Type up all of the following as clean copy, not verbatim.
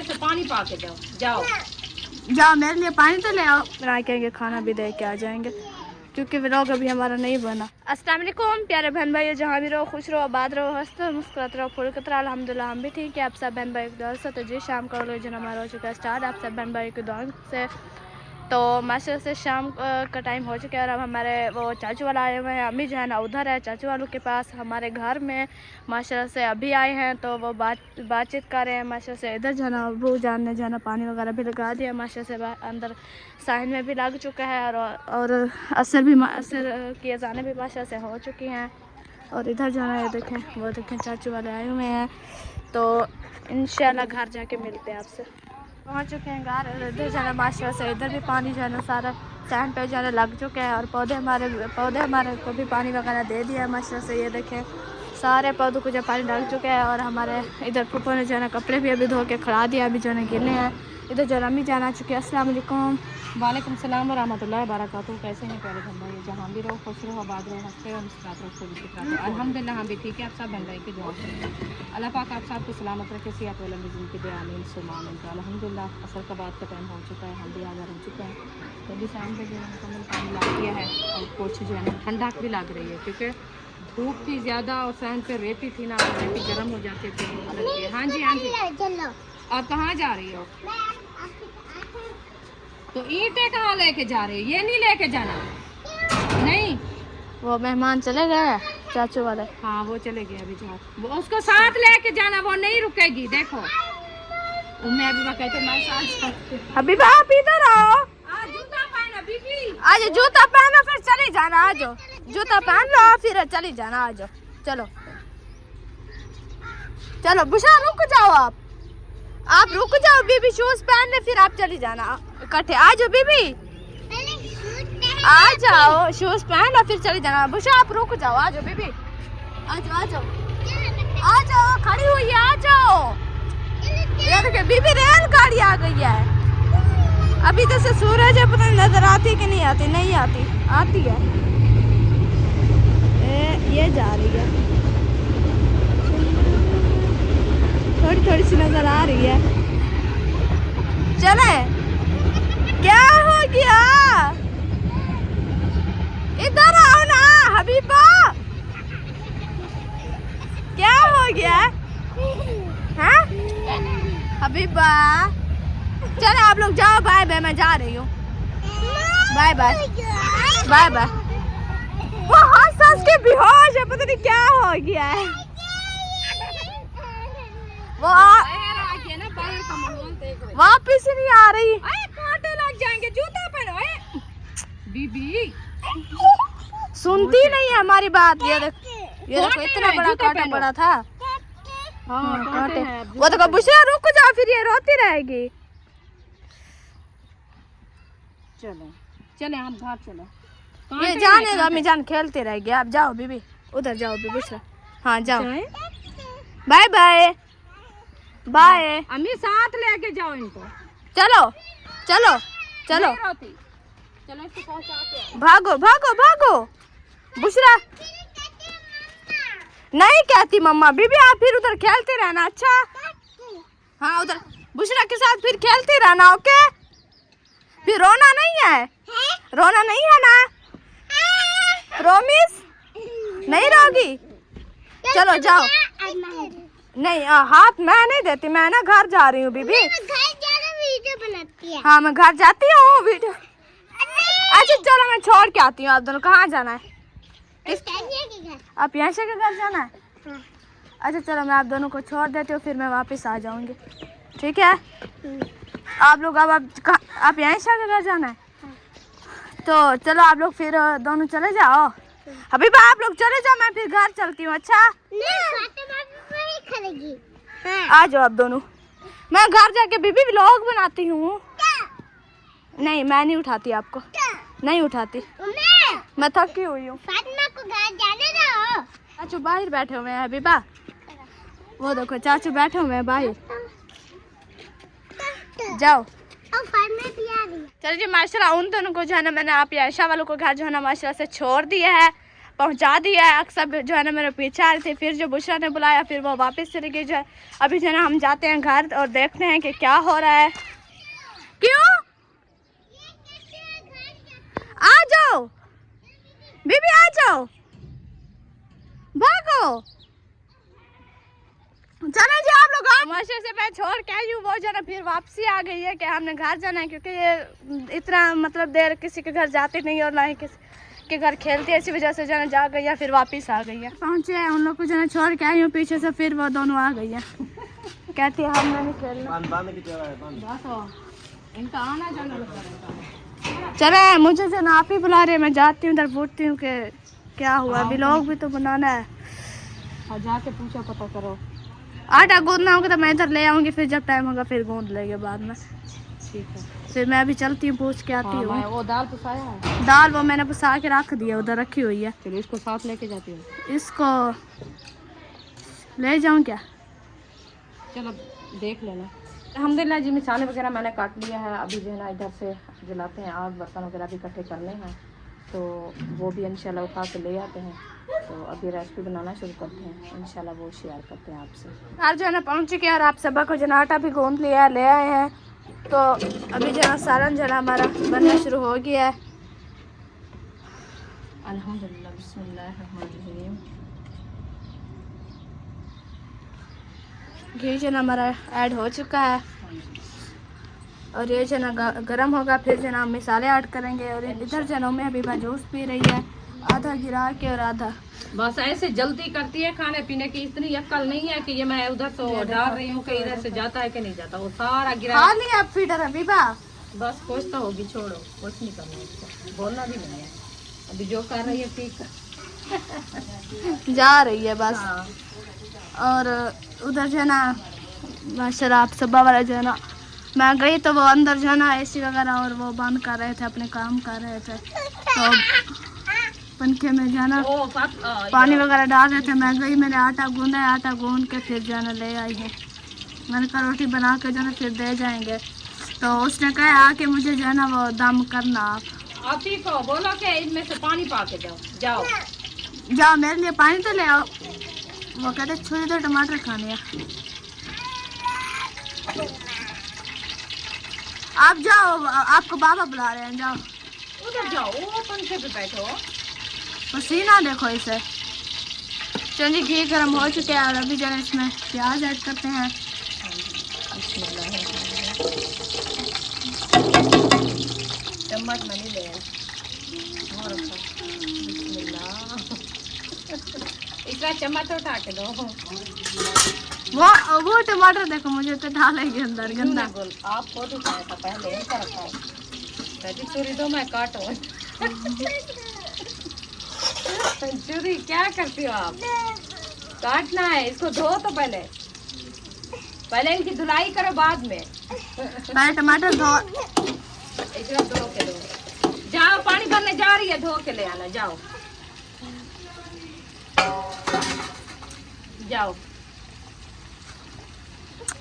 से पानी पा के जाओ। जाओ जाओ मेरे लिए पानी तो ले आओ, फिर आके खाना भी दे के आ जाएंगे क्योंकि व्लॉग अभी हमारा नहीं बना। अस्सलाम वालेकुम प्यारे बहन भाई, जहाँ भी रहो खुश रहो, आबाद रहो, हंसते मुस्कुराते रहो, फुल कतरा। अल्हम्दुलिल्लाह हम भी ठीक है। आप सब बहन भाई की दुआ से। तो जी शाम का रोज़ हमारा हो चुका है स्टार्ट, आप सब बहन भाई की दुआ से। तो माशाल्लाह से शाम का टाइम हो चुका है और अब हमारे वो चाचू वाला आए हुए हैं। अम्मी जो है ना उधर है चाचू वालों के पास, हमारे घर में माशाल्लाह से अभी आए हैं। तो वो बातचीत कर रहे हैं माशाल्लाह से। इधर जो है ना अबू जान ने जो है ना पानी वगैरह भी लगा दिया माशाल्लाह से, अंदर साहिन में भी लग चुका है और असर की अजानें भी माशाल्लाह से हो चुकी हैं। और इधर जो है देखें, वो देखें चाचू वाले आए हुए हैं। तो इंशाल्लाह घर जाके मिलते हैं आपसे। पहुँच चुके हैं घर। इधर जाना माशाल्लाह से, इधर भी पानी जो है ना सारा सैंड पे जाना लग चुका है और पौधे हमारे को भी पानी वगैरह दे दिया है माशाल्लाह से। ये देखें सारे पौधों को जो पानी लग चुका है और हमारे इधर फूफो ने जो है ना कपड़े भी अभी धो के खड़ा दिया, अभी जो है ना गिले हैं। इधर जो अम्मी जाना चुकी है। अस्सलाम वालेकुम। वालेकुम सलाम व रहमतुल्लाहि व बरकातहू। कैसे हैं प्यारे बहन भाई, जहाँ भी रहो खुश रहो, आबाद रहो, हंसते रहो, मुस्कुराते रहो, फूल खिलते रहो। अल्हम्दुलिल्लाह हम भी ठीक है। आप सब बहन भाई की दुआ से अल्लाह पाक आप सबको सलामत रखे, सेहत वाला ज़िंदगी दे, आमीन सुम्मा आमीन। तो अल्हम्दुलिल्लाह असर का बाद का टाइम हो चुका है, हम भी आज़ाद हो चुके हैं। तो अभी शाम पे जो है मुकम्मल पानी लग गया है और कुछ जो है ना ठंडक भी लग रही है क्योंकि धूप थी ज़्यादा और सहन पे रेती थी ना, रेती गर्म हो जाती थी। हाँ जी हाँ जी। और कहाँ जा रही हो? तो ईंटें कहाँ लेके जा रहे हो? ये नहीं लेके जाना। नहीं वो मेहमान चले गए चाचू वाले। हाँ वो चले गए अभी जा, वो उसको साथ लेके जाना, वो नहीं रुकेगी। देखो मैं अभी कहते मैं साथ अभी आप इधर आओ, जूता पहनो बीबी। आज जूता पहनो फिर चली जाना। आ जाओ जूता पहन लो फिर चली जाना। आ जाओ चलो चलो बुशरा रुक जाओ, आप रुक जाओ बीबी, शूज पहन ले फिर आप चली जाना इकट्ठे। आ जाओ बीबी, आ जाओ शूज पहन लो फिर चली जाना। बुशरा आप रुक जाओ, आ जाओ बीबी, आ जाओ आ जाओ आ जाओ, खड़ी हुई है, आ जाओ। ये देखिए बीबी रेलगाड़ी आ गई है। अभी जैसे सूरज है, पता नहीं नजर आती कि नहीं आती? नहीं आती, आती है। ये जा रही है, थोड़ी थोड़ी सी नजर आ रही है। चले, क्या हो गया? इधर आओ ना हबीबा, क्या हो गया? हाँ हबीबा चले आप लोग जाओ, बाय बाय, मैं जा रही हूँ, बाय बाय बाय बाय। वो हंस हंस के बेहोश है, पता नहीं क्या हो गया है। वो वापिस ही नहीं आ रही। कांटे लग जाएंगे, जूता पहनो बीबी। सुनती नहीं है हमारी बात। ये देखो इतना बड़ा कांटा पड़ा था। हाँ कांटे हैं। वो देखो बुशरा रुक जाओ, फिर ये रोती रहेगी। चलो चले हम घर चलो। ये जाने दो, अम्मी जान खेलते रहेगी। आप जाओ बीबी, उधर जाओ बीबी बुशरा। हाँ जाओ, बाय बाय बाय। अम्मी साथ लेके जाओ इनको। चलो चलो चलो चलो इसको पहुंचा के भागो भागो भागो। बुशरा नहीं कहती मम्मा। बीबी आप फिर उधर खेलते रहना। अच्छा हाँ उधर बुशरा के साथ फिर खेलते रहना, ओके? फिर रोना नहीं है, रोना नहीं है ना? प्रॉमिस नहीं रोगी? चलो जाओ। नहीं हाथ मैं नहीं देती, मैं ना घर जा रही हूँ बीबी। वीडियो बनाती है। हाँ मैं घर जाती हूँ वीडियो। अच्छा चलो मैं छोड़ के आती हूँ। आप दोनों कहाँ जाना है? आप यहाँ से के घर जाना है? हाँ। अच्छा चलो मैं आप दोनों को छोड़ देती हूँ, फिर मैं वापस आ जाऊँगी, ठीक है? आप लोग अब आप यहीं से के घर जाना है? तो चलो आप लोग फिर दोनों चले जाओ। अभी आप लोग चले जाओ, मैं फिर घर चलती हूँ। अच्छा आ जाओ आप दोनों, मैं घर जाके बीबी व्लॉग बनाती हूँ। नहीं मैं नहीं उठाती आपको, नहीं उठाती, मैं थकी हुई हूँ। चाचू बाहर बैठे हुए हैं बीबा, वो देखो चाचू बैठे हुए हैं बाहर। जाओ चलिए जी। माशाल्लाह उन दोनों को जो है ना मैंने आप आयशा वालों को घर जो है ना माशाल्लाह से छोड़ दिया है पहुंचा दिया है। अक्सर जो है ना मेरे पीछे आ रहे थे, फिर जो बुशरा ने बुलाया फिर वो वापस चले गए। जो है अभी जो है ना हम जाते हैं घर और देखते हैं कि क्या हो रहा है। क्यों? आ जाओ बीबी, आ जाओ, भागो, चले जी आप लोग। मास्टर से मैं छोड़ के आई हूँ, वो जो है ना फिर वापसी आ गई है कि हमने घर जाना है, क्योंकि ये इतना मतलब देर किसी के घर जाते नहीं और ना ही किसी के घर खेलते है, इसी वजह से जो है जा गई है, फिर वापस आ गई है। पहुँचे हैं उन लोग को जो है छोड़ के आई हूँ पीछे से, फिर वो दोनों आ गई है, कहती है हम नहीं खेलना। इनका आना जाना लगता रहता है। चले मुझे जो ना आप ही बुला रहे, मैं जाती हूँ उधर, पूछती हूँ कि क्या हुआ, अभी लोग भी तो बनाना है। और जाके पूछो, पता करो। आटा गूंदना होगा तो मैं इधर ले आऊँगी, फिर जब टाइम होगा फिर गूंद लेंगे बाद में। ठीक है, फिर मैं अभी चलती हूँ, पूछ के आती हूँ। वो दाल पुसाया है? दाल वो मैंने पुसा के रख दिया, उधर रखी हुई है। चलो इसको साथ लेके जाती हूँ। इसको ले जाऊँ क्या? चलो देख लेना। अल्हम्दुलिल्लाह जी, मिसाले वगैरह मैंने काट लिया है। अभी जो है ना इधर से जलाते हैं आग, बर्तन वगैरह भी इकट्ठे करने हैं, तो वो भी इंशाल्लाह उठा के ले आते हैं। तो अभी रेसिपी बनाना शुरू करते हैं, इंशाल्लाह वो शेयर करते हैं आपसे। आज जो है ना पहुँच चुके हैं और आप सबा को जो ना आटा भी गूंद लिया, ले आए हैं। तो अभी जो है सालन जो है हमारा बनना शुरू हो गया है। अल्हम्दुलिल्लाह, बिस्मिल्लाहिर्रहमानिर्रहीम। घी जो है हमारा ऐड हो चुका है और ये जो ना गर्म होगा, फिर जो ना मिसाले ऐड करेंगे। और इधर जो मैं अभी जूस पी रही है, आधा गिरा के और आधा। बस ऐसे जल्दी करती है, खाने पीने की इतनी अक्ल नहीं है कि ये मैं उधर से डाल रही हूँ कि इधर से जाता है कि नहीं जाता, वो सारा गिरा। खा लिया आप फीटर अभी बा? बस कुछ तो होगी, छोड़ो, कुछ नहीं करना इसको, बोलना भी नहीं है। अभी जो कर रही है ठीक जा रही है बस। हाँ। और उधर जो है ना शराब सुबह वाला जो है ना, मैं गई तो वो अंदर जो है ना एसी वगैरह और वो बंद कर रहे थे, अपने काम कर रहे थे। तो पंखे में जो है ना पानी वगैरह डाल रहे थे। मैं गई, मैंने आटा गूंदा है, आटा गूंद के फिर जो है ना ले आई है। मैंने कहा रोटी बना के जो है ना फिर दे जाएंगे। तो उसने कहा आके मुझे जो है ना वो दम करना आप ही को बोलो कि इनमें से पानी पा के जाओ, जाओ जाओ मेरे लिए पानी तो ले आओ। वो कहते छुरी तो टमाटर खाने हैं। आप जाओ, आपको बाबा बुला रहे हैं, जाओ उधर जाओ, वो पंखे पे बैठो। पसीना देखो इसे। चलिए घी गर्म हो चुके हैं और अभी जरा इसमें प्याज ऐड करते हैं। चम्मच मैंने ले इसका चम्मच उठा के दो। वो टमाटर देखो, मुझे तो डालेंगे अंदर गंदा। आप खुद उठाया था पहले, इनका रखा है। कहती चूरी दो, मैं काटूं। चूरी क्या करती हो आप? काटना है इसको, धो तो पहले इनकी धुलाई करो, बाद में पहले टमाटर धो। इसको धो के दो। जाओ पानी भरने जा रही है, धो के ले आना, जाओ जाओ।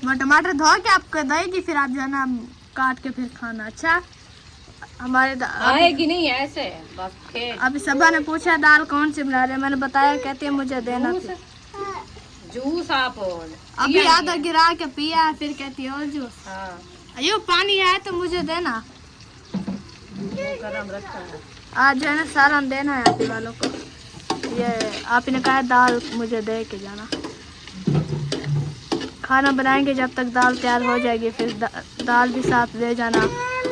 वो टमाटर धो के आपको देगी, फिर आप जो है ना काट के फिर खाना। अच्छा हमारे आएगी नहीं ऐसे बस खेल। अभी सबा ने पूछा दाल कौन सी बना रहे, मैंने बताया, कहती है मुझे देना। जूस आप अभी आधा गिरा के पिया, फिर कहती है और जूस। हाँ। अयो पानी है तो मुझे देना, गरम रखा है। आज जो है ना सालन देना है आप वालों को। ये आप ने कहा दाल मुझे दे के जाना। खाना बनाएंगे जब तक दाल तैयार हो जाएगी, फिर दाल भी साथ ले जाना,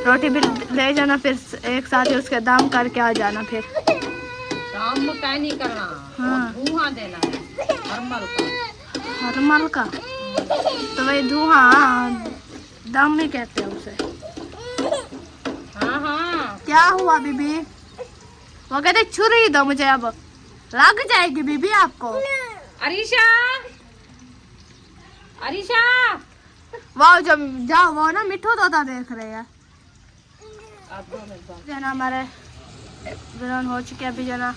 रोटी भी ले जाना, फिर एक साथ ही उसके दाम करके आ जाना। फिर दाम का नहीं करना, हाँ। धुआं देना है हरमल का। तो वही धुआं दम ही कहते हैं उसे। हाँ हाँ। क्या हुआ बीबी? वो कहते छुरी दो मुझे, अब लग जाएगी बीबी आपको। अरीशा, अरीशा, वाह जब जाओ, वो ना मिठू तोता देख रहे हैं। आप 2 मिनट बाद। जो है ना हमारे ब्राउन हो चुके हैं। अभी जो है ना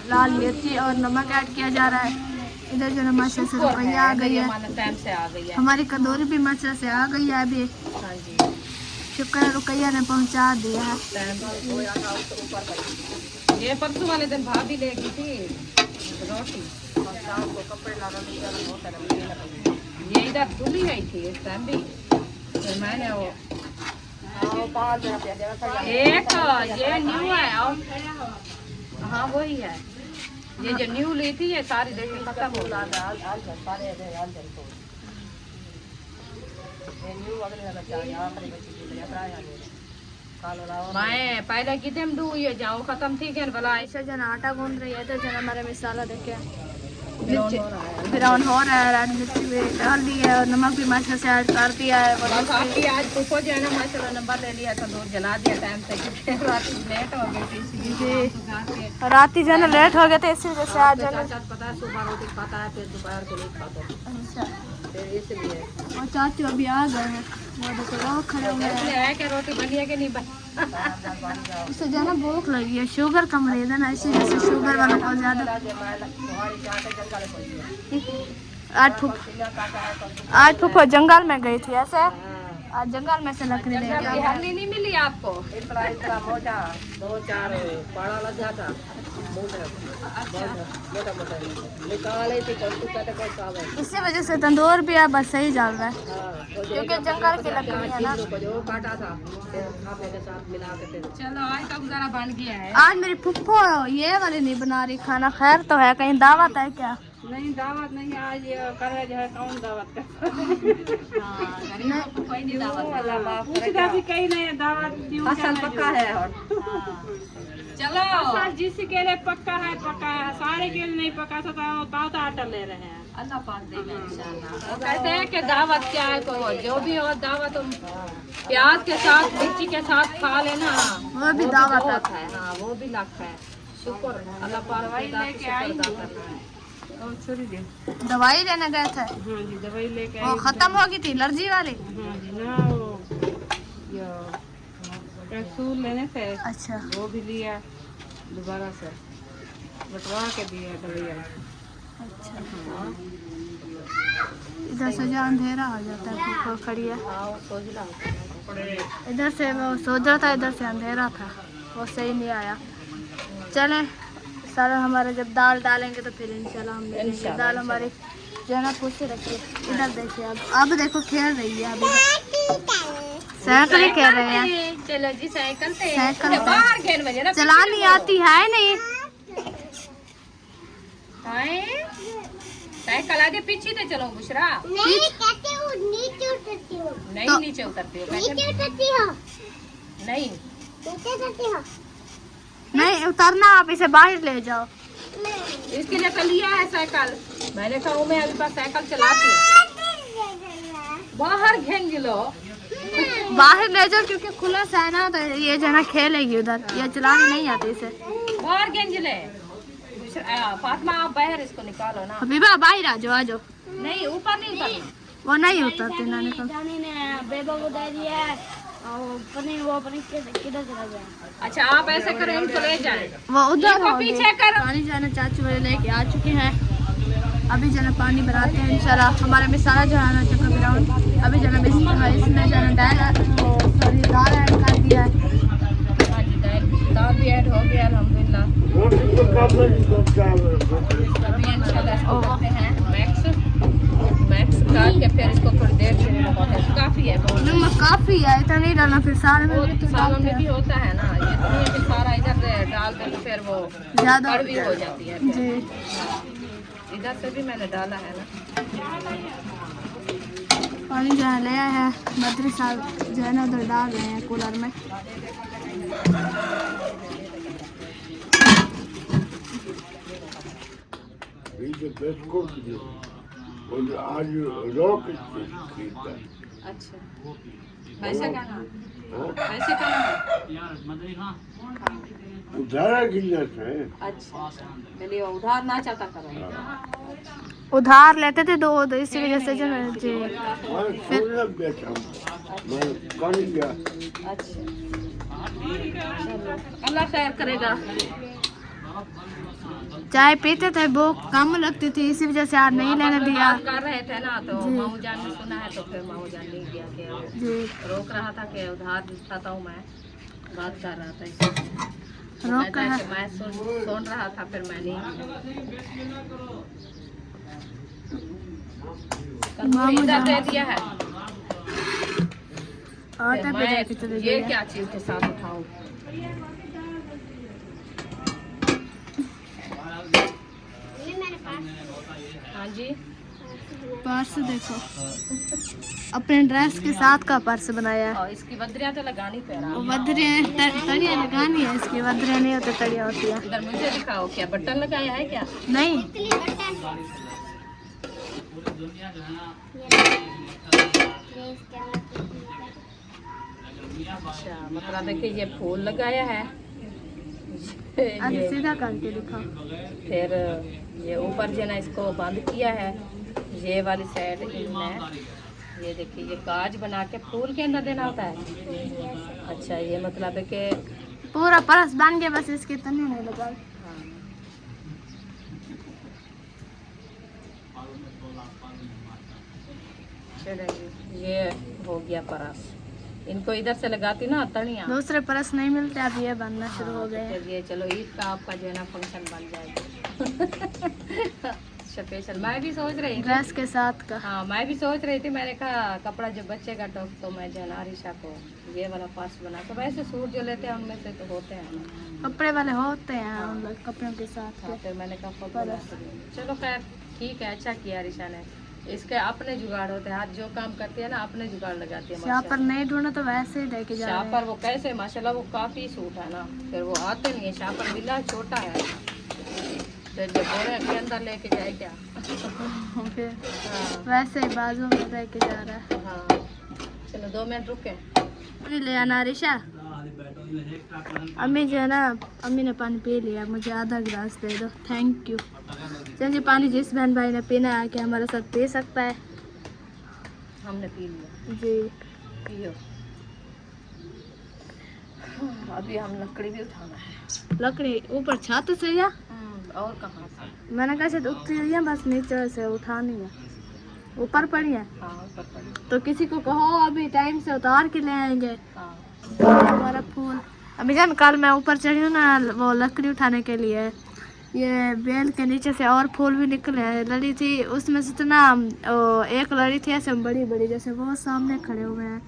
लाल मिर्ची और नमक ऐड किया जा रहा है। इधर जो है माशा से रुपया आ गई है, टाइम से आ गई है। हमारी कंदोरी भी माशा से आ गई है अभी। हाँ जी, शुक्र है रुकैया ने पहुंचा दिया है। ये परसों वाले दिन भाभी ले गई थी रोटी और शाम को कपड़े लाना ये इधर धुली गई थी इस टाइम भी, फिर मैंने वो एक ये न्यू है और हाँ वही है, ये जो न्यू ली थी ये सारी देखिए खत्म हो गई। मैं पहले की दिन दू ये जाऊँ खत्म थी क्या भला ऐसे जन आटा गूंद रही है तो जन हमारे मसाला देखे ब्राउन हो रहा है, रानी मिर्ची भी डाल दी है और नमक भी माशा से ऐड कर दिया है। बस आपकी आज पुप्पो जो है ना माशाल्लाह नंबर ले लिया तो दूध जला दिया टाइम से, रात लेट हो गई थी इसलिए रात ही जन लेट हो गए थे इसी वजह से आज जन पता है सुबह रोटी खाता है फिर दोपहर को नहीं खाता, अच्छा फिर इसलिए और चाचू अभी आ गए हैं, वो देखो लोग खड़े हुए हैं। इसलिए है कि रोटी बनी है कि नहीं बनी। इससे जो है ना भूख लगी है, शुगर कम रही है ना इसी वजह से शुगर वाला बहुत ज्यादा। आज फूफा जंगल में गई थी ऐसे, आज जंगल में से लकड़ी ले जंगल की हल्दी नहीं मिली आपको? दो चार पाड़ा लग जाता इसी वजह से तंदूर भी अब सही चल रहा है क्योंकि जंगल की लकड़ी है ना। काटा था चलो आज का गुजारा बन गया है। आज मेरी फुप्पो ये वाली नहीं बना रही खाना, खैर तो है, कहीं दावत है क्या? नहीं दावत नहीं, आज ये कर रहे जो है कौन दावत का कहीं नहीं दावत फसल पक्का है और चलो जिसके लिए पक्का है सारे के लिए नहीं पका सकता तो आटा ले रहे हैं। अल्लाह पाक देगा इंशाल्लाह। कहते हैं कि दावत क्या है तो जो भी हो दावत प्याज के साथ मिर्ची के साथ खा लेना वो भी दावत है। हाँ वो भी लाख है, शुक्र अल्लाह पाक लेके आई दवाई लेने गए थे। हाँ जी दवाई लेके वो खत्म हो गई थी एलर्जी वाली। हाँ जी ना वो कैप्सूल लेने थे, अच्छा वो भी लिया दोबारा से बटवा के दिया दवाइयाँ। अच्छा इधर से जो अंधेरा हो जाता है फूफा खड़ी है, इधर से वो सोचा था इधर से अंधेरा था, वो सही नहीं आया। चले सारा हमारा जब दाल डालेंगे तो फिर इंशाल्लाह हम लेंगे दाल हमारी जो है ना खुद से रखिए। इधर देखिए अब देखो खेल रही है, अभी साइकिल ही खेल रहे हैं। चलो जी साइकिल से बाहर खेल बजे चलानी आती है नहीं, साइकिल आगे पीछे तो चलो बुशरा नहीं कहते हो नीचे उतरती हो, नहीं तो, नीचे उतरती हो नीचे उतरती हो नहीं नीचे उतरती हो नहीं उतरना, आप इसे बाहर ले जाओ। इसके लिए तो लिया है साइकिल, मैंने कहा मैं अभी पास साइकिल चलाती हूँ बाहर घेंग लो बाहर ले जाओ क्योंकि खुला सा है ना तो ये जो है ना खेलेगी उधर, ये चलानी नहीं आती इसे। बाहर घेंग ले फातिमा आप बाहर इसको निकालो ना। हबीबा बाहर आ जाओ, आ जाओ। नहीं ऊपर नहीं उतरनी, वो नहीं उतरती ना निकल। बेबा को दे दिया और पनीर वो पनीर किधर चला गया? अच्छा आप ऐसे करें इनको ले जाए वो उधर इनको पीछे करो। पानी जाना चाचू वाले लेके आ चुके हैं, अभी जाना पानी भराते हैं इंशाल्लाह। हमारा मिसाला जो है ना चक्कर ब्राउन अभी जाना इसमें जाना दाल ऐड कर दिया है। दाल भी ऐड हो गया अल्हम्दुलिल्लाह। अभी इंशाल्लाह इसको करते हैं मैक्स डाल के फिर इसको थोड़ी देर के लिए काफ़ी है नमक काफ़ी है, इतना नहीं डालना, फिर साल में भी तो सालों में भी होता है ना ये तो नहीं है कि सारा इधर डाल दे तो फिर वो ज़्यादा कड़वी हो जाती है। जी इधर से भी मैंने डाला है ना पानी जो है ले आए हैं बद्री साहब जो है ना उधर डाल रहे हैं कूलर में। अच्छा पैसे का नाम पैसे का नाम उधार गिनत है। अच्छा चलिए उधार ना चाहता करो उधार लेते थे दो इसी वजह से जो है जी अच्छा अल्लाह खैर करेगा। चाय पीते थे भूख कम लगती थी इसी वजह से आज नहीं लेने दिया। कर रहे थे ना तो माऊ जान ने सुना है तो फिर माऊ जान नहीं दिया कि जी रोक रहा था कि उधार चाहता हूँ मैं बात कर रहा था। रोक कहता है है। कि मैं सुन रहा था, फिर मैं नहीं मामू इधर दे जहाँ दिया है। आटे पे मैं जाके चले ये गए। क्या चीज के साथ उठाऊं? हाँ जी, पर्स देखो, अपने ड्रेस के साथ का पर्स बनाया है। और इसकी बदरियां तो लगानी पैरा। वो बदरियाँ तड़ियाँ लगानी है, इसकी बदरियाँ नहीं होती, तड़ियाँ होती है। इधर मुझे दिखाओ, क्या बटन लगाया है क्या? नहीं, अच्छा, मतलब देखिए ये फूल लगाया है। अरे ये सीधा करके दिखाओ। फिर ये ऊपर जो है ना इसको बंद किया है, ये वाली साइड इनने ये देखिए ये काज बना के फूल के अंदर देना होता है। अच्छा, ये मतलब है कि पूरा पर्स बन गया, बस इसके तने नहीं लगाई। हाँ, चलिए ये हो गया परस। इनको इधर से लगाती ना तड़ियाँ, दूसरे पर्स नहीं मिलते, अब ये बनना शुरू हो गए हैं। चलिए चलो ईद का आपका जो है ना फंक्शन बन जाएगा। स्पेशल मैं भी सोच रही थी। ड्रेस के साथ का। हाँ, मैं भी सोच रही थी, मैंने कहा कपड़ा जो बचेगा तो मैं जो है ना आरिशा को ये वाला पर्स बना के, वैसे सूट जो लेते हैं उनमें से तो होते हैं ना, कपड़े वाले होते हैं उन लोग कपड़ों के साथ हाँ, के। फिर मैंने कहा बना के दूँ। चलो खैर ठीक है, अच्छा किया आरिशा ने। इसके अपने जुगाड़ होते हैं, हाथ जो काम करती है ना अपने जुगाड़ लगाती है। शापर नहीं ढूंढा तो वैसे ही लेके जा रहे हैं। शापर वो कैसे माशाल्लाह वो काफ़ी सूट है ना, फिर वो आते नहीं है। शापर मिला छोटा है, फिर जब बोरे के अंदर लेके जाए क्या। फिर हाँ वैसे ही बाजू में लेके जा रहा है। हाँ, चलो 2 मिनट रुके। पानी ले आना आरिशा। अम्मी जो है ना, अम्मी ने पानी पी लिया, मुझे आधा गिलास दे दो, थैंक यू। चलिए, पानी जिस बहन भाई ने पीना है आके हमारे साथ पी सकता है। हमने पी लिया, जी, पियो। अभी हम लकड़ी भी उठाना है। लकड़ी ऊपर छत से या और कहाँ से? मैंने कहा शायद उतरी हुई है, बस नीचे से उठानी है, ऊपर पड़ी है। हाँ ऊपर पड़ी। तो किसी को कहो अभी टाइम से उतार के ले आएंगे हाँ हमारा फूल। अभी जान कल मैं ऊपर चढ़ी हूँ ना वो लकड़ी उठाने के लिए, ये बेल के नीचे से और फूल भी निकले हैं। लड़ी थी उसमें से तो ना एक लड़ी थी ऐसे बड़ी बड़ी, जैसे वो सामने खड़े हुए हैं।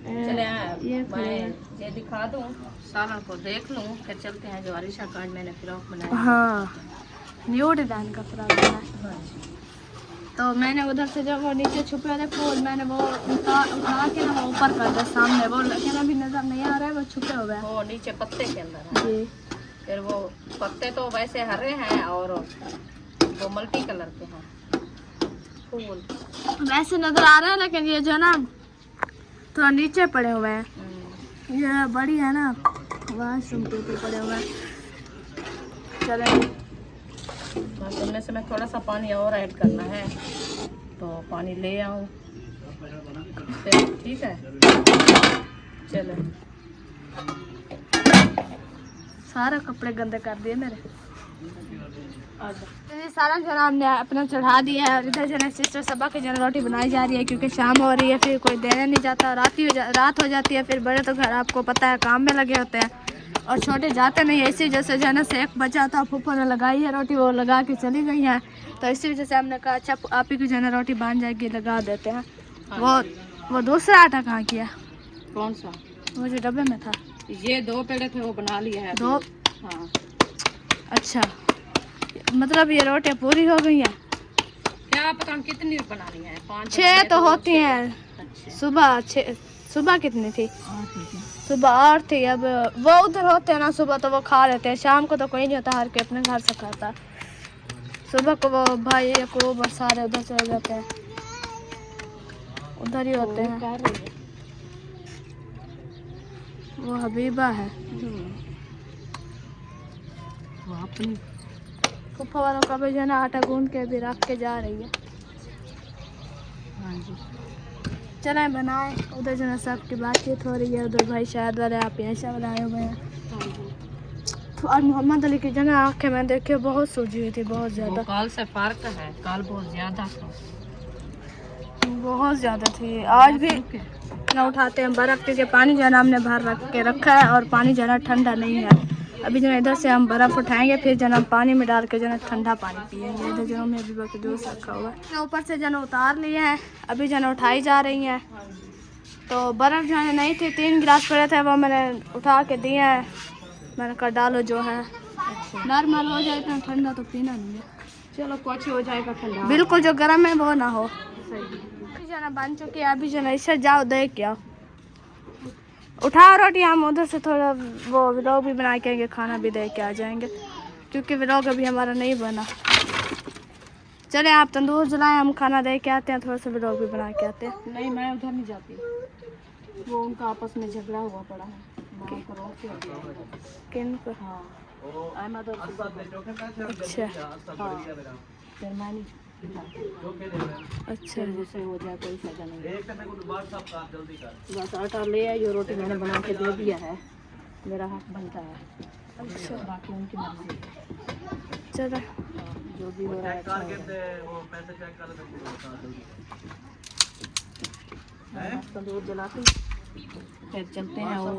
चले ये मैं ये दिखा दूँ, सालन को देख लूँ, फिर चलते हैं। जो आरिशा का आज मैंने फ्रॉक बनाया। हाँ, न्यू डिजाइन का फ्रॉक बना है। तो मैंने उधर से जब वो नीचे छुपे थे फूल, मैंने वो उठा के ना वो ऊपर कर दिया सामने, वो लेकिन अभी नजर नहीं आ रहा है, वो छुपे हुए हैं। वो नीचे पत्ते के अंदर है। जी, फिर वो पत्ते तो वैसे हरे हैं और वो मल्टी कलर के हैं फूल। वैसे नजर आ रहा है, लेकिन ये जो ना थोड़ा नीचे पड़े हुए हैं। ये बड़ी है ना, वाशरूम के ऊपर पड़े हुए हैं। चले, बस इनमें से मैं थोड़ा सा पानी और ऐड करना है, तो पानी ले आऊँ फिर। ठीक है, चलो। सारा कपड़े गंदे कर दिए मेरे। तो सारा जो है हमने अपना चढ़ा दिया है, और इधर जो है सिस्टर सबा की जो है रोटी बनाई जा रही है, क्योंकि शाम हो रही है, फिर कोई देने नहीं जाता, रात हो जाती है। फिर बड़े तो घर आपको पता है काम में लगे होते हैं, और छोटे जाते नहीं है। इसी वजह से जो है ना सेक बचा था, फूफो ने लगाई है रोटी, वो लगा के चली गई हैं। तो इसी वजह से हमने कहा अच्छा आप ही की जो है ना रोटी बन जाएगी, लगा देते हैं। वो दूसरा आटा कहाँ किया? कौन सा? वो जो डब्बे में था। ये 2 पेड़े थे, वो बना लिए हैं 2? हाँ। अच्छा, मतलब ये रोटियाँ पूरी हो गई हैं? क्या पता हम कितनी बनानी है? 5 6 तो होती हैं। सुबह कितनी थी? सुबह 8 थी। अब वो उधर होते हैं ना सुबह, तो वो खा लेते हैं, शाम को तो कोई नहीं होता, हर के अपने घर से खाता। सुबह को वो भाई को बस सारे उधर चले जाते हैं, उधर ही होते हैं। वो हबीबा है, वो अपनी फूफा वालों का भी जो है ना आटा गूंद के भी रख के जा रही है। हाँ जी, चले बनाए। उधर जो है सबकी बातचीत हो रही है, उधर भाई शायद वाले आप ऐसा वाले आए हुए हैं। तो और मोहम्मद अली की जो है आँखें में देखिए बहुत सूजी हुई थी, बहुत ज़्यादा। काल से फर्क है, काल बहुत ज़्यादा था, बहुत ज़्यादा थी। आज भी ना उठाते हैं बर्फ़, क्योंकि पानी जो है ना हमने बाहर रख के रखा है, और पानी जो है ना ठंडा नहीं है। अभी जो इधर से हम बर्फ़ उठाएंगे, फिर जो हम पानी में डाल के जो है ठंडा पानी पिएंगे। इधर जो में अभी बाकी जूस रखा हुआ है, ऊपर से जो उतार लिए हैं, अभी जो उठाई जा रही हैं। तो बर्फ़ जो है नहीं थी, 3 गिलास पड़े थे, वो मैंने उठा के दिए हैं। मैंने कहा डालो जो है नॉर्मल हो जाए, इतना ठंडा तो पीना नहीं है। चलो कुछ हो जाएगा ठंडा, बिल्कुल जो गर्म है वो ना हो। सही। अभी जो बन चुकी है, अभी जो इससे जाओ देख के आओ, उठाओ रोटी। हम उधर से थोड़ा वो व्लॉग भी बना के आएंगे, खाना भी दे के आ जाएंगे, क्योंकि व्लॉग अभी हमारा नहीं बना। चले आप तंदूर जलाएं, हम खाना दे के आते हैं, थोड़ा सा व्लॉग भी बना के आते हैं। नहीं मैं उधर नहीं जाती, वो उनका आपस में झगड़ा हुआ पड़ा है। किन को? हाँ अहमद और अच्छा हाँ, फिर मैं नहीं अच्छा जैसे हो जाए कोई फायदा नहीं। बस आटा ले आई, रोटी मैंने बना के दे दिया है, मेरा हक बनता है। अच्छा बाकी उनकी मर्जी, चलो जो भी हो रहा है अच्छा हो रहा है। तंदूर जलाती फिर चलते हैं। वो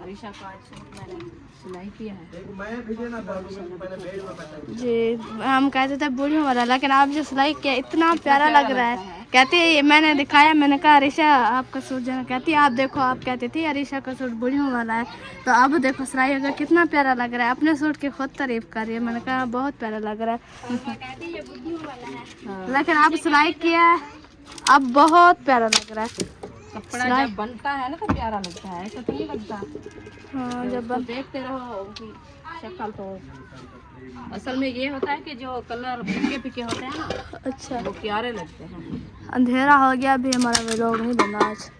अरीशा का सूट मैंने सिलाई किया है जी, हम कहते थे बूढ़ी वाला, लेकिन आप जो सिलाई किया इतना प्यारा लग रहा है। कहती है, मैंने दिखाया, मैंने कहा अरीशा आपका सूट जो है, कहती है आप देखो, आप कहती थी अरीशा का सूट बूढ़ी वाला है, तो अब देखो सिलाई अगर कितना प्यारा लग रहा है। अपने सूट की खुद तारीफ कर रही है। मैंने कहा बहुत प्यारा लग रहा है, लेकिन आप सिलाई किया है अब बहुत प्यारा लग रहा है। कपड़ा जब बनता है ना तो प्यारा लगता है, ऐसा तो नहीं लगता। हाँ जब तो देखते रहो उनकी शक्ल, तो असल में ये होता है कि जो कलर फीके फीके होते हैं ना, अच्छा वो प्यारे लगते हैं। अंधेरा हो गया, अभी हमारा व्लॉग नहीं बना आज।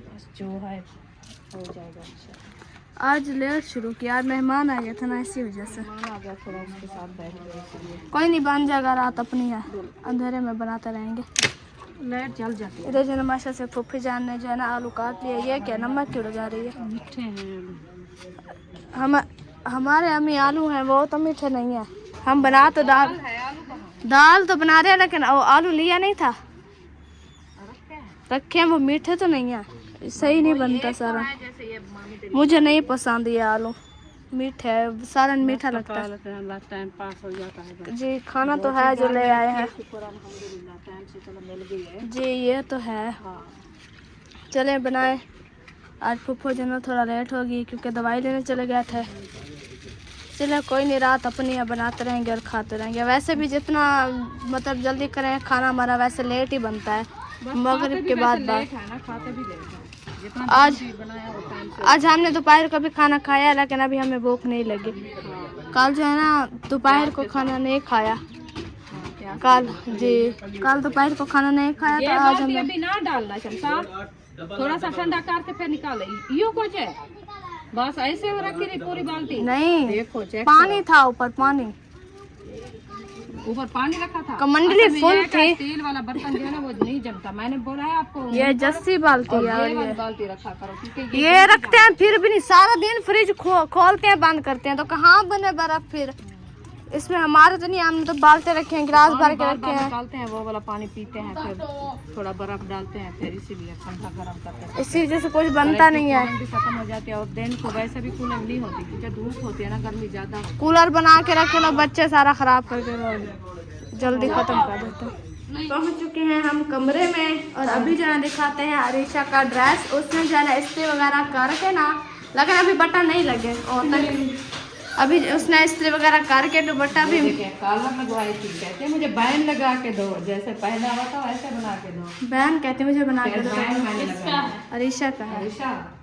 बस जो है हो जाएगा इंशाल्लाह। आज लेट शुरू किया, आज मेहमान आ गए थे ना, इसी वजह से। आ गया थोड़ा, उसके साथ बैठ गए इसलिए। कोई नहीं, बन जाएगा, रात अपनी है, अंधेरे में बनाते रहेंगे। लाइट जल जाती है। इधर जो माशा से फुफ्फी जान ने जो है ना आलू काट लिया। ये क्या नमक क्यों लगा रही है? मीठे हैं हमारे अम्मी आलू हैं, वो तो मीठे नहीं है। हम बना तो दाल तो बना रहे हैं, लेकिन वो आलू लिया नहीं था, रखे हैं, वो मीठे तो नहीं है, सही नहीं बनता सारा। मुझे नहीं पसंद ये आलू, मीठे है, सालन मीठा लगता है। टाइम पास हो जाता है जी खाना तो है जो ले आए हैं टाइम से, चलो मिल गई है जी, ये तो है। चले बनाए। आज फुफ्फो जो ना थोड़ा लेट होगी, क्योंकि दवाई लेने चले गए थे। चले कोई नहीं, रात अपनी है, बनाते रहेंगे और खाते रहेंगे। वैसे भी जितना मतलब जल्दी करें खाना हमारा, वैसे लेट ही बनता है, मगरिब के बाद खाते भी लेट है। आज हमने दोपहर को भी खाना खाया, लेकिन अभी हमें भूख नहीं लगी। कल जो है ना दोपहर को खाना नहीं खाया, कल जी कल दोपहर को खाना नहीं खाया, तो आज हमने अभी ना डालना शमशाद, थोड़ा सा ठंडा करके फिर निकाले। यो कुछ है बस ऐसे हो रखी रही पूरी बाल्टी। नहीं, देखो चेक पानी था ऊपर, पानी ऊपर पानी रखा था, कमंडली फुल थी। तेल वाला बर्तन जो है ना वो नहीं जमता, मैंने बोला है आपको। ये जस्सी बाल्टी है, और ये ये बाल्टी रखा करो, क्योंकि ये रखते हैं फिर भी नहीं, सारा दिन फ्रिज खोलते हैं बंद करते हैं, तो कहाँ बने बर्फ फिर। इसमें हमारे तो नहीं, हमने तो बाल्टे रखे हैं, गिलास भर के रखे हैं। निकालते हैं वो वाला पानी पीते हैं, फिर थोड़ा बर्फ डालते हैं, फिर इसीलिए ठंडा गर्म करते हैं। इसी वजह से कुछ बनता नहीं है। भी खत्म हो जाती है, और दिन को वैसे भी कूलिंग नहीं होती, क्योंकि धूप होती है ना, गर्मी ज्यादा होती है। कूलर बना के रखे लोग, बच्चे सारा खराब करके जल्दी खत्म कर देते हैं। पहुंच चुके हैं हम कमरे में, और अभी जो है दिखाते हैं अरीशा का ड्रेस। उसने जो है इस्त्री वगैरह करके ना, लेकिन अभी बटन नहीं लगे, और अभी उसने इस्त्री वगैरह करके दुपट्टा भी कॉलर लगवाई थी, कहते मुझे बैन लगा के दो, जैसे पहना हुआ था वैसे बना के दो। बहन कहते मुझे बना के दो। किसका? अरीशा का है। अरीशा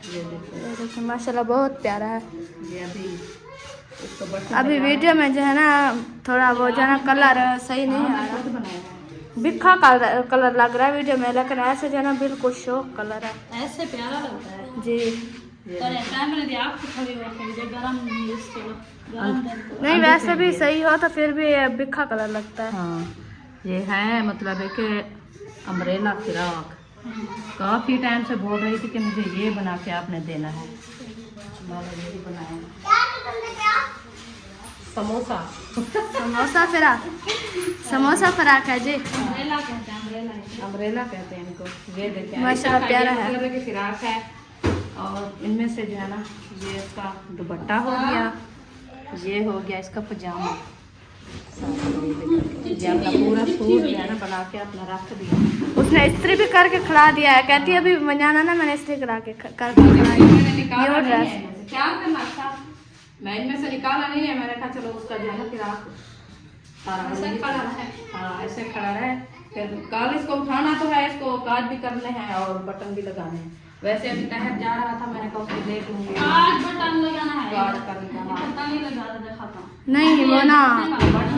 ये देखिए माशाल्लाह बहुत प्यारा है। ये अभी वीडियो में जो है ना थोड़ा वो जो है ना कलर सही नहीं आ रहा, बनाया बिखा कलर लग रहा है वीडियो में, लेकिन ऐसे जो है ना बिल्कुल शौक कलर है, ऐसे प्यारा लगता है जी। गरम नहीं वैसे भी सही हो, तो फिर भी बिखा कलर लगता है। हाँ ये है मतलब है कि अम्ब्रेला फ्रॉक। काफ़ी टाइम से बोल रही थी कि मुझे ये बना के आपने देना है, मैंने ये बनाया। समोसा समोसा फ्राक, समोसा फ्राक है जी, अम्ब्रेला कहते हैं इनको। ये देखिए माशाल्लाह प्यारा है। की फ्राक है, और इनमें से जो है ना ये इसका दुपट्टा हो गया, ये हो गया इसका पजामा। ये अपना पूरा सूट जो है ना बना के अपना रख दिया। उसने इस्त्री भी करके खिला दिया है, कहती है अभी मजाना ना मैंने इस्त्री करा के करके खिलाई। मैंने निकाला ये नहीं ड्रेस है इनमें से। क्या करना था, मैं इनमें से निकाला नहीं है। मैंने कहा चलो उसका जो है ना फिर आप ऐसे खड़ा रहे। हाँ ऐसे खड़ा रहे, फिर कल इसको उठाना तो है, इसको काज भी करने हैं और बटन भी लगाने हैं। वैसे अभी तहत जा रहा था, मैंने कहा उसको देख लूंगी। आज बटन लगाना है, काज करने का हाँ। बटन नहीं लगा देखा था। नहीं वो ना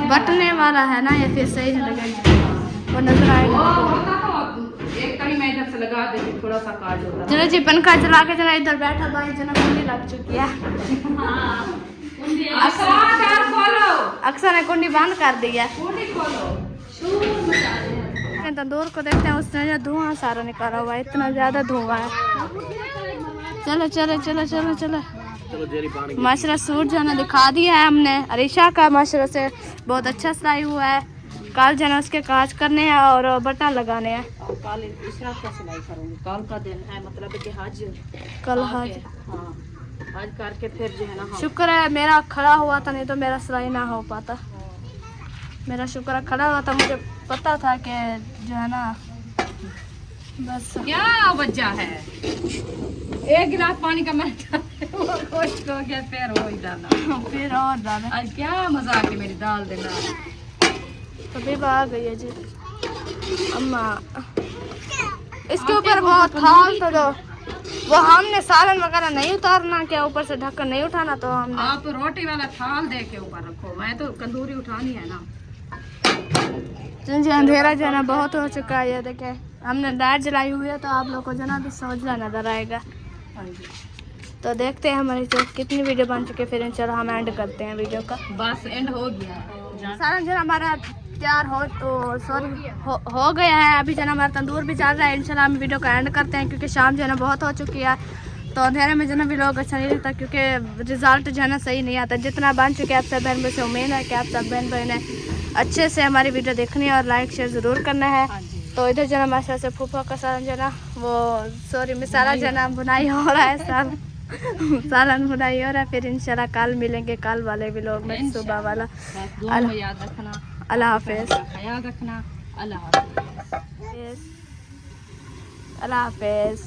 बटने वाला है ना, ये फिर सही से लगेगा, वो नजर आएगा। वो होता तो एक कड़ी मैं इधर से लगा देती, थोड़ा सा काज होता। चलो जी पंखा चला के जरा इधर बैठा भाई, जना कुंडी लग चुकी है। अक्सर ने कुंडी बंद कर दी है। तंदूर को देखते हैं, उसने जो धुआं सारा निकाला हुआ है, इतना ज्यादा धुआं है। चलो चलो चलो चलो चलो माशरा सूट जो है ना दिखा दिया है हमने। अरीशा का माशरा से बहुत अच्छा सिलाई हुआ है। कल जो है ना उसके काज करने हैं और बटन लगाने हैं। और कल इशरात का सिलाई करूंगी। कल का दिन है, मतलब कि हज कल हज, हाँ हज करके फिर जो है ना। हाँ। शुक्र है मेरा खड़ा हुआ था, नहीं तो मेरा सिलाई ना हो पाता। मेरा शुक्र है खड़ा हुआ था, मुझे पता था कि जो है ना बस क्या वजह है। एक गिलास पानी का मैंने वो खुश्क हो गया, फिर वो ही डाला, फिर और डाले। आज क्या मजाक है मेरी दाल देना। तभी आ गई है जी अम्मा। इसके ऊपर बहुत थाल तो दो, वो हमने सालन वगैरह नहीं उतारना, क्या ऊपर से ढक्कन नहीं उठाना, तो हमने आप रोटी वाला थाल दे के ऊपर रखो, मैं तो कंदूरी उठानी है ना। जी अंधेरा जो है ना बहुत हो चुका है। ये देखे हमने लाइट जलाई हुई है, तो आप लोग को जो ना भी समझना नजर आएगा। तो देखते हैं हमारी तो कितनी वीडियो बन चुकी है, फिर इंशाल्लाह हम एंड करते हैं वीडियो का। बस एंड हो गया। सारा जो हमारा तैयार हो तो सॉरी हो गया है। अभी जो है हमारा तंदूर भी चल रहा है। इंशाल्लाह हम वीडियो का एंड करते हैं, क्योंकि शाम जो है ना बहुत हो चुकी है। तो अंधेरे में जो ना भी लोग अच्छा नहीं लगता, क्योंकि रिजल्ट जो है ना सही नहीं आता। जितना बन चुके आप सब बहन भाई से उम्मीद है कि आप सब बहन भाई ने अच्छे से हमारी वीडियो देखनी है और लाइक शेयर ज़रूर करना है। तो इधर जो है माशा से फूफा का सालन जो है ना वो सॉरी मिसाला जो है ना बुनाई हो रहा है, सालन बुनाई हो रहा है। फिर इंशाल्लाह कल मिलेंगे, कल वाले व्लॉग में सुबह वाला। याद रखना, अल्लाह हाफिज़। ख्याल रखना, अल्लाह हाफिज़। अल्लाह हाफिज़।